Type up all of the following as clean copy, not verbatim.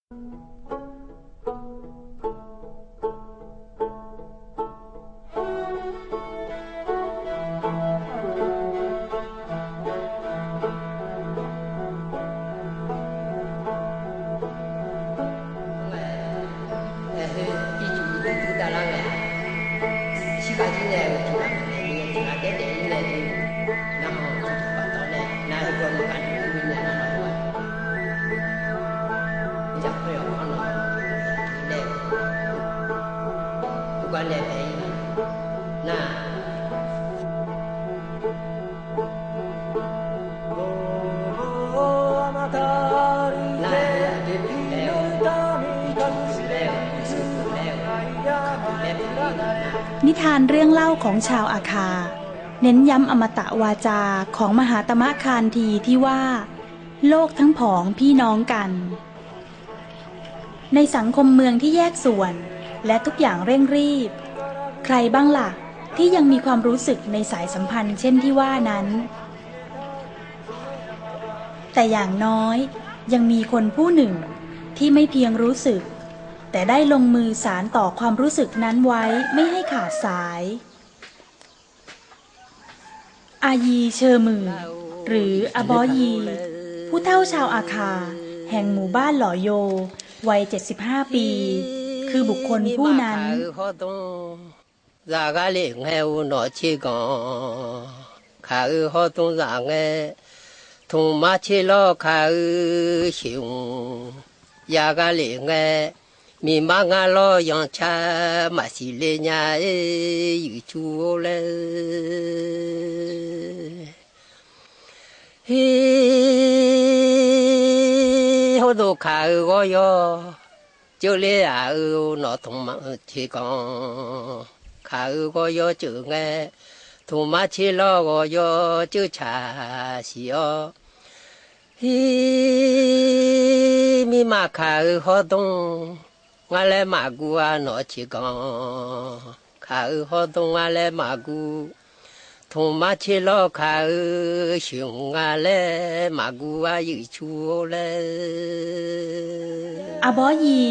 นิทานเรื่องเล่าของชาวอาคาเน้นย้ำอมตะวาจาของมหาตมะคานธีที่ว่าโลกทั้งผองพี่น้องกันในสังคมเมืองที่แยกส่วนและทุกอย่างเร่งรีบใครบ้างล่ะที่ยังมีความรู้สึกในสายสัมพันธ์เช่นที่ว่านั้นแต่อย่างน้อยยังมีคนผู้หนึ่งที่ไม่เพียงรู้สึกแต่ได้ลงมือสานต่อความรู้สึกนั้นไว้ไม่ให้ขาดสายอายีเชอมือหรืออบอยีผู้เฒ่าชาวอาคาแห่งหมู่บ้านหล่อโยวัย75 ปีคือบุคคลผู้นั้นมีมางาลอยังชามาสิเลญาอยู่ชูเลฮิโฮโดคาโกโยจูเลอาโนทงมาชิกองคาโกโยจูเงทงมาชิโลโกโยจูชาสิโอฮิมีมาคาโฮดงငါလဲမကူအနော်ချီကောင်ခါဟောတုံငါလဲမကူထုံမချီလောခါရှင်ငါလဲမကူအယူချူလဲอบอยี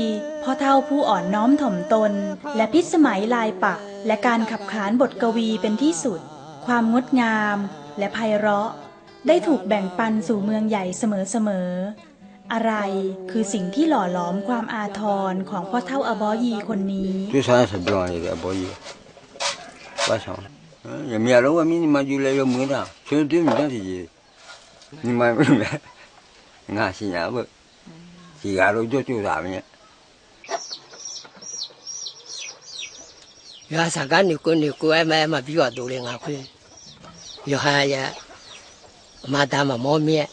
พ่อเฒ่าผู้อ่อนน้อมถ่อมตนและพิสมัยลายปักและการขับขานบทกวีเป็นที่สุดความงดงามและไพเราะได้ถูกแบ่งปันสู่เมืองใหญ่เสมออะไรคือสิ่งที่หล่อหลอมความอาทรของพ่อเฒ่าอบอยีคนนี้最常是这样一个อบอยี晚上也没了我们你妈就来要没了所以对你讲是你妈没没俺新年不几个都就啥么有啥干你过爱买比较多的俺会有还也妈打嘛毛面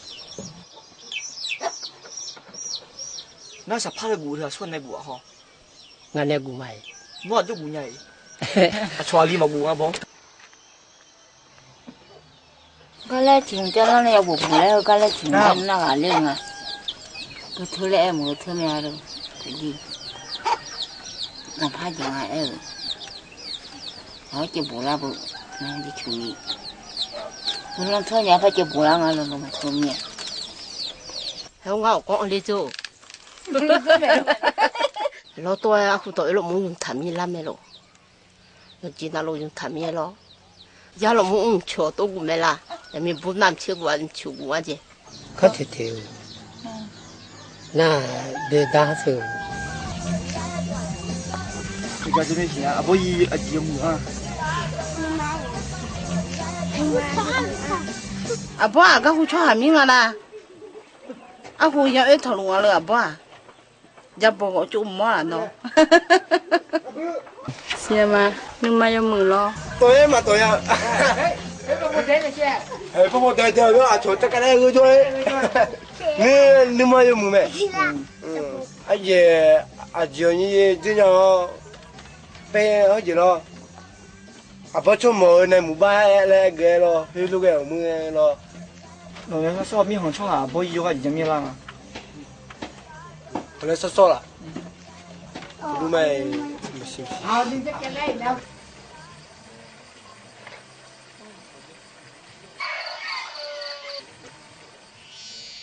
那是怕的骨头，算的骨哈。俺那骨买，我就骨伢，穿里嘛骨啊不？ก็เลยถึงจะนั่นเลยบุกแล้วก็เลยถึงนั่นน่ะเรื่องอ่ะก็เธอเลยหมูเธอไม่เอาเลยก็ดีน่าพาจังไงเขาจะบุกแล้วบุกนั่งที่ชุนี่คนนั้นเธอเนี่ยพาจะบุกแล้วงั้นเราก็มาทำเนี่ยเขาเอาของเลยจูเราตัวအခုတော့အဲ့လိုမုံထမ်းမြလာမယ်လို့ကျင်းတော့用ထမ်းမြလို့ရလို့မုံချောတော့ကူမလားအမေဘုနာချေကွာချူကွာကျခတ်တဲ့နာဒေတာဆို这个这边行啊，不一节目啊。阿爸，个胡炒下面啦，阿胡要一头龙了阿爸。จะบอกว่าจุ่มมั่วเนาะเสียมานึกมาจะมือรอตัวยังมาตัวยังพ่อเดี๋ยวอาชดจะกันได้ก็ช่วยนี่นึกมาจะมือไหมไอ้เจ้าเจ้านี่จริงๆเป็นเขาจีรออาพอชั่วโมงในหมู่บ้านแล้วเกลอพี่ลูกแกมือรอ老人他说面红冲啊，不一话已经面了嘛。我来说了，路没行。好，你这个来了。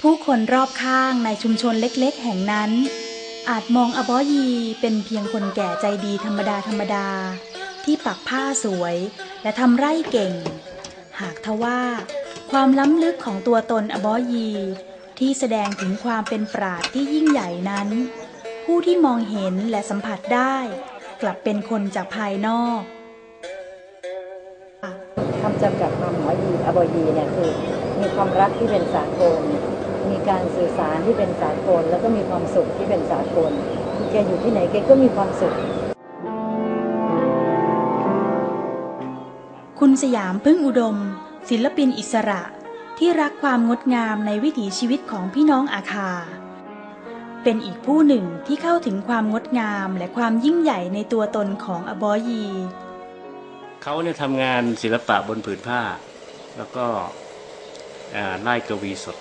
ผู้คนรอบข้างในชุมชนเล็กๆแห่งนั้น อาจมองอบอยีเป็นเพียงคนแก่ใจดีธรรมดาที่ปักผ้าสวยและทำไร่เก่งหากทว่าความล้ำลึกของตัวตนอบอยีที่แสดงถึงความเป็นปราชญ์ที่ยิ่งใหญ่นั้นผู้ที่มองเห็นและสัมผัสได้กลับเป็นคนจากภายนอกคำจำกัดความของอบอยีเนี่ยคือมีความรักที่เป็นสากลมีการสื่อสารที่เป็นสากลแล้วก็มีความสุขที่เป็นสากลแกอยู่ที่ไหนแกก็มีความสุขคุณสยามพึ่งอุดมศิลปินอิสระที่รักความงดงามในวิถีชีวิตของพี่น้องอาคาเป็นอีกผู้หนึ่งที่เข้าถึงความงดงามและความยิ่งใหญ่ในตัวตนของอบอยีเขาเนี่ยทำงานศิลปะบนผืนผ้าแล้วก็ไล่กวีสด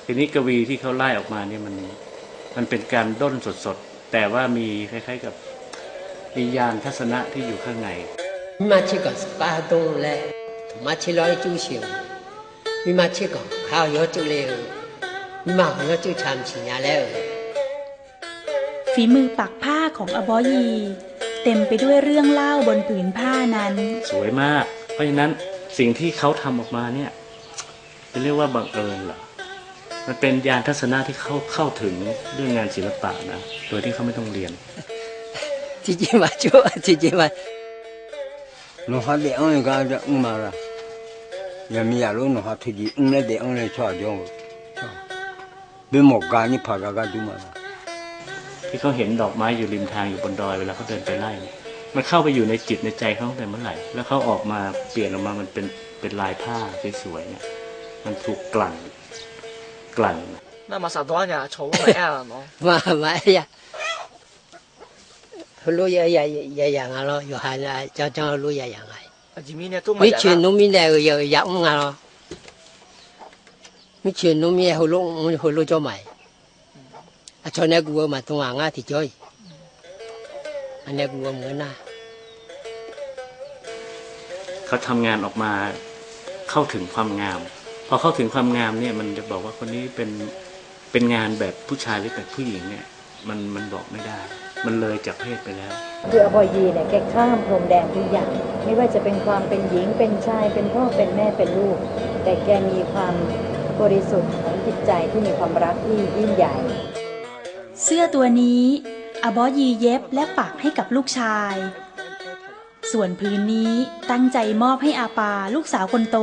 ทีนี้กวีที่เขาไล่ออกมาเนี่ยมันเป็นการด้นสดๆแต่ว่ามีคล้ายๆกับมีญาณทัศนะที่อยู่ข้างในมาเชื่อก่อนสปาตรงเลยมาเชื่อร้อยจูเชียวมีมาเชื่อก่อนข้าวยอดจุเลวมีมาของยอดจุชามชิญญาแล้วฝีมือปักผ้าของอบอยีเต็มไปด้วยเรื่องเล่าบนผืนผ้านั้นสวยมากเพราะฉะนั้นสิ่งที่เขาทำออกมาเนี่ยจะเรียกว่าบังเอิญเหรอมันเป็นญาณทัศนะที่เข้าถึงเรื่องงานศิลปะนะโดยที่เขาไม่ต้องเรียนจริงๆมาจ้ะจริงๆมาน้องฮัดเดี๋ยวนี่ก็จะมาละยังมีอะไรน้องฮัดทุจีเลยเดี๋ยวนี่ชอบจังเป็นหมอกกานี่พากากาดูมาที่เขาเห็นดอกไม้อยู่ริมทางอยู่บนดอยเวลาเขาเดินไปไล่มันเข้าไปอยู่ในจิตในใจเขาตั้งแต่เมื่อไหร่แล้วเขาออกมาเปลี่ยนออกมามันเป็นลายผ้าสวยๆเนี่ยมันถูกกลั่น那么啥多呢？丑不美啊，喏。มา呀路也养啊咯，有孩子将路也养啊。前面呢都没。你去农民那个有养啊咯，你去农民好路做买，啊，从那个嘛东啊提交，อันนี้กูเหมือนนะเขาทำงานออกมาเข้าถึงความงามพอเข้าถึงความงามเนี่ยมันจะบอกว่าคนนี้เป็นงานแบบผู้ชายหรือแบบผู้หญิงเนี่ยมันบอกไม่ได้มันเลยจากเพศไปแล้วคืออบอยีเนี่ยแกข้ามพรมแดงทุกอย่างไม่ว่าจะเป็นความเป็นหญิงเป็นชายเป็นพ่อเป็นแม่เป็นลูกแต่แกมีความบริสุทธิ์ของจิตใจที่มีความรักที่ยิ่งใหญ่เสื้อตัวนี้อบอยีเย็บและปักให้กับลูกชายส่วนพื้นนี้ตั้งใจมอบให้อาปาลูกสาวคนโต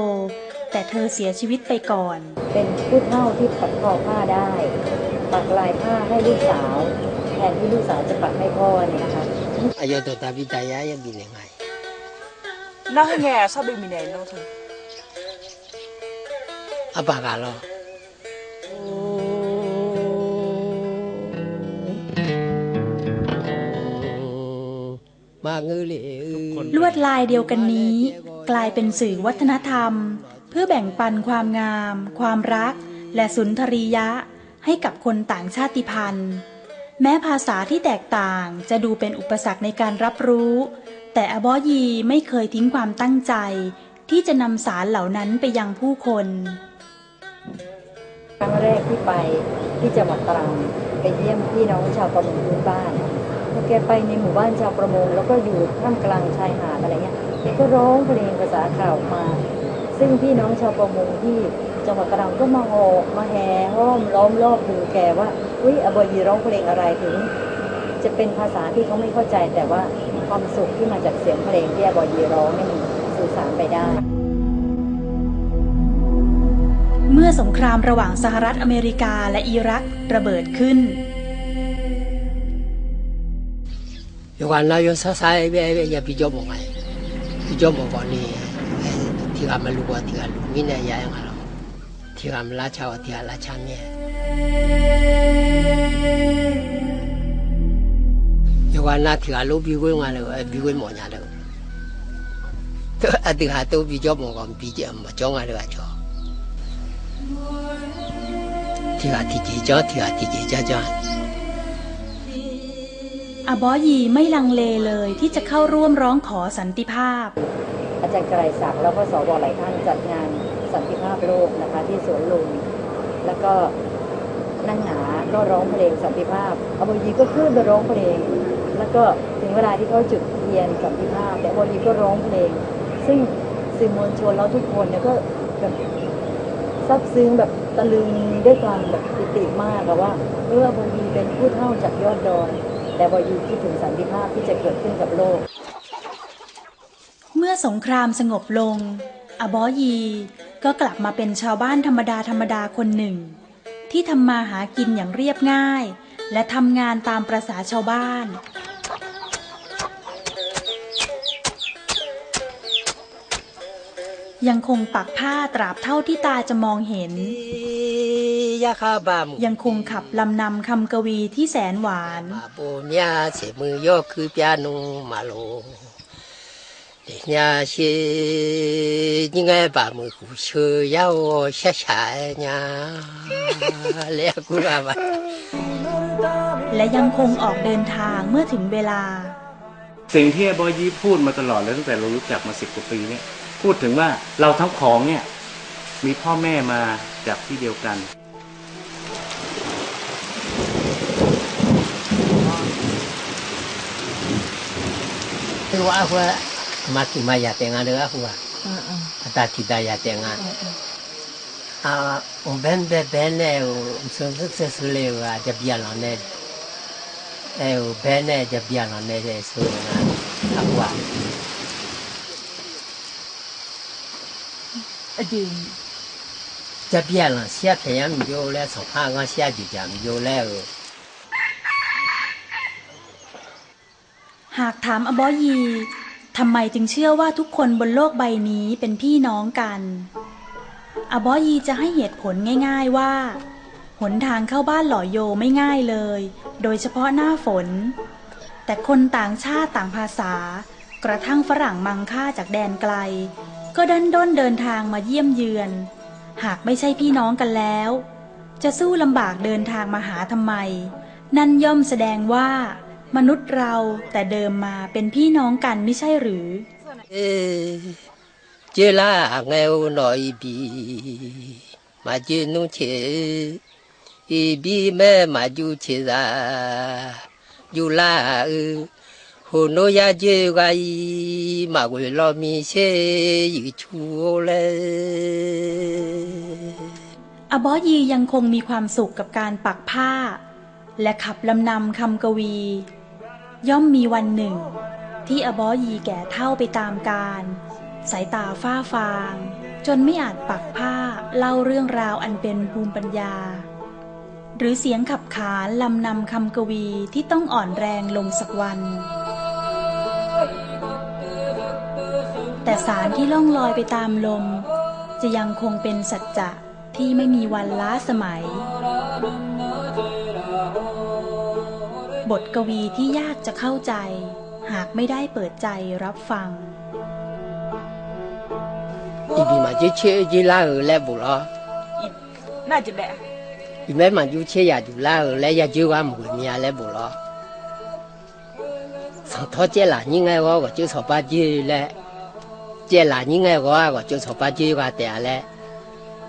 แต่เธอเสียชีวิตไปก่อนเป็นผู้เฒ่าที่ปักทอผ้าได้ปักลายผ้าให้ลูกสาวแทนที่ลูกสาวจะปักให้พ่อเนี่ยนะคะอายุตัวตาพิตายายังมียังไงน่าแง่ชอบมีแน่นอนเธออาปากาลอลวดลายเดียวกันนี้กลายเป็นสื่อวัฒนธรรมเพื่อแบ่งปันความงามความรักและสุนทรียะให้กับคนต่างชาติพันธุ์แม้ภาษาที่แตกต่างจะดูเป็นอุปสรรคในการรับรู้แต่อบอยีไม่เคยทิ้งความตั้งใจที่จะนำสารเหล่านั้นไปยังผู้คนครั้งแรกที่ไปที่จังหวัดตรังไปเยี่ยมพี่น้องชาวประมงพื้นบ้านพอแกไปในหมู่บ้านชาวประมงแล้วก็อยู่ท่ามกลางชายหาดอะไรเงี้ยแกก็ร้องเพลงภาษาข่าวมาซึ่งพี่น้องชาวประมงที่จังหวัดตรังก็มาแห่ห้อมล้อมรอบดูแกว่าอบอยีร้องเพลงอะไรถึงจะเป็นภาษาที่เขาไม่เข้าใจแต่ว่าความสุขที่มาจากเสียงเพลงที่อบอยีร้องนี่มันสื่อสารไปได้เมื่อสงครามระหว่างสหรัฐอเมริกาและอิรักระเบิดขึ้นวันเราอยู่ซ้ายๆอย่าพิจารณาพิจารณาก่อนนี่ที่ทำมาลูกว่าที่ทำลูกมีเนี่ยยังไงล่ะที่ทำลาชาวที่ทำลาชาเนี่ยวันนั้นที่ทำลูกบิวมาเลยบิวหมดเนี่ยเลยตัวที่ทำตัวพิจารณาก่อนพิจารณาจ้องอะไรก็จ้องที่ทำที่จีจ้าที่ทำที่จีจ้าอบอยีไม่ลังเลเลยที่จะเข้าร่วมร้องขอสันติภาพอาจารย์ไกรศักดิ์แล้วก็สวหลายท่านจัดงานสันติภาพโลกนะคะที่สวนลุมแล้วก็ข นั่งหาก็ร้องเพลงสันติภาพอบยีก็ขึ้นไปร้องเพลงแล้วก็ถึงเวลาที่เขาจุดเทียนสันติภาพแล้วอบยีก็ร้องเพลงซึ่งสื่อมวลชนแล้วทุกคนเนี่ยก็แบบซาบซึ้งแบบตะลึงด้วยความแบบปิติมากอะว่าอบยีเป็นผู้เฒ่าจากยอดดอยแต่อบยีคิดถึงสันติภาพที่จะเกิดขึ้นกับโลกเมื่อสงครามสงบลงอบยีก็กลับมาเป็นชาวบ้านธรรมดาคนหนึ่งที่ทำมาหากินอย่างเรียบง่ายและทำงานตามประสาชาวบ้านยังคงปักผ้าตราบเท่าที่ตาจะมองเห็นยังคงขับลำนำคำกวีที่แสนหวานnhà xe những cái bà mới cũng chơi nhau xa xa nhà lẽ cũng là vậy และยังคงออกเดินทางเมื่อถึงเวลาสิ่งที่อบยีพูดมาตลอดแล้วตั้งแต่เรารู้จักมา10 กว่าปีเนี่ยพูดถึงว่าเราทั้งของเนี่ยมีพ่อแม่มาจากที่เดียวกันว่ามาที่มาอยากแต่งงานเลยหัวตาที่ได้อยากแต่งงานเบนเนี่ยส่วนสุดเลยว่าจะเบียร์หลังเนี่ยเบนเนี่ยจะเบียร์หลังเนี่ยส่วนนั้นหัวจะเบียร์หลังเสียพยายามอยู่แล้วสองข้างก็เสียจุดจำอยู่แล้วหากถามอบยีทำไมจึงเชื่อว่าทุกคนบนโลกใบนี้เป็นพี่น้องกันอบยีจะให้เหตุผลง่ายๆว่าหนทางเข้าบ้านหล่อโยไม่ง่ายเลยโดยเฉพาะหน้าฝนแต่คนต่างชาติต่างภาษากระทั่งฝรั่งมังค่าจากแดนไกลก็ดันด้นเดินทางมาเยี่ยมเยือนหากไม่ใช่พี่น้องกันแล้วจะสู้ลำบากเดินทางมาหาทำไมนั่นย่อมแสดงว่ามนุษย์เราแต่เดิมมาเป็นพี่น้องกันไม่ใช่หรือเจล่าเงาหน่อยบีมาเจนุ่งเชอีบีแม่มาอยู่เชราอยู่ลาหัวโนยาเจไกมาเวลามีเชอยู่ชัวเลยอบยียังคงมีความสุขกับการปักผ้าและขับลำนำคำกวีย่อมมีวันหนึ่งที่อบยีแก่เฒ่าไปตามกาลสายตาฝ้าฟางจนไม่อาจปักผ้าเล่าเรื่องราวอันเป็นภูมิปัญญาหรือเสียงขับขานลำนำคำกวีที่ต้องอ่อนแรงลงสักวันแต่สารที่ล่องลอยไปตามลมจะยังคงเป็นสัจจะที่ไม่มีวันล้าสมัยบทกวีที่ยากจะเข้าใจหากไม่ได้เปิดใจรับฟังอีบีมาจะเชื่อจีลาแล้วบุหรอน่าจะแบบอีแม่มาอยู่เชื่ออยู่ลาแล้วอยากจะว่าหมู่เมียแล้วบุหรอสองท้อเจ้าหลานยังไงวะก็จะสอบปาจีแล้วเจ้าหลานยังไงวะก็จะสอบปาจีก็แต่แล้ว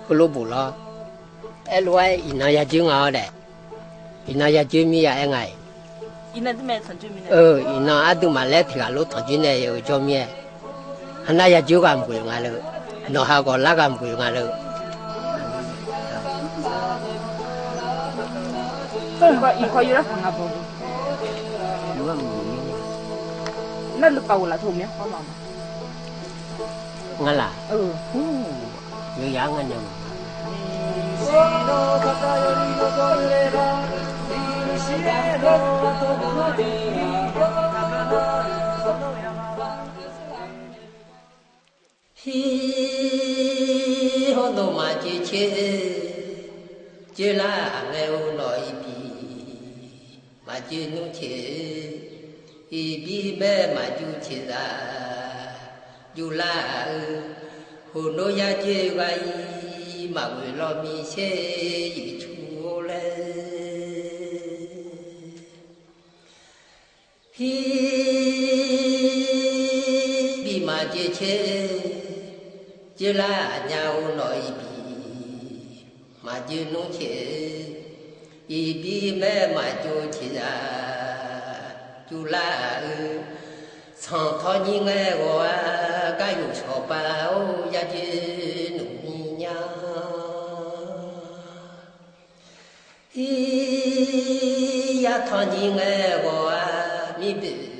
ก็รู้บุหรอไอ้รวยอีน้อยอยากจะเอาเด้อีน้อยอยากจะมีอะไรอีนั่นที่แม่สัญจุมินอีน้อยอาตุมาแล้วที่เราทำจุนเนี่ยอยู่จอมีฮันน่าอยากจะกันคุยกันเลยน้องเขาก็รักกันคุยกันเลยอีคอยอยู่แล้วฟังครับผมอยู่ว่ามึงนั่นหรือเปล่าล่ะถูกเนี่ยเขาบอกงั้นล่ะเยอะแยะงั้นยังฮีฮอโนมาเจเชเจลาเงาหน่อยบีมาเจนุ่งเชอีบีแม่มาอยู่เชราอยู่ลาหัวโนยาเจไกมาเวลามีเชอยู่ชัวเลยฮีบีมาเจเชเจลาเงาหน่อยบีมาเจนุ่งเช一笔买卖就起来就来长讨你爱我该有桥板哦呀的农民娘呀讨你爱我米比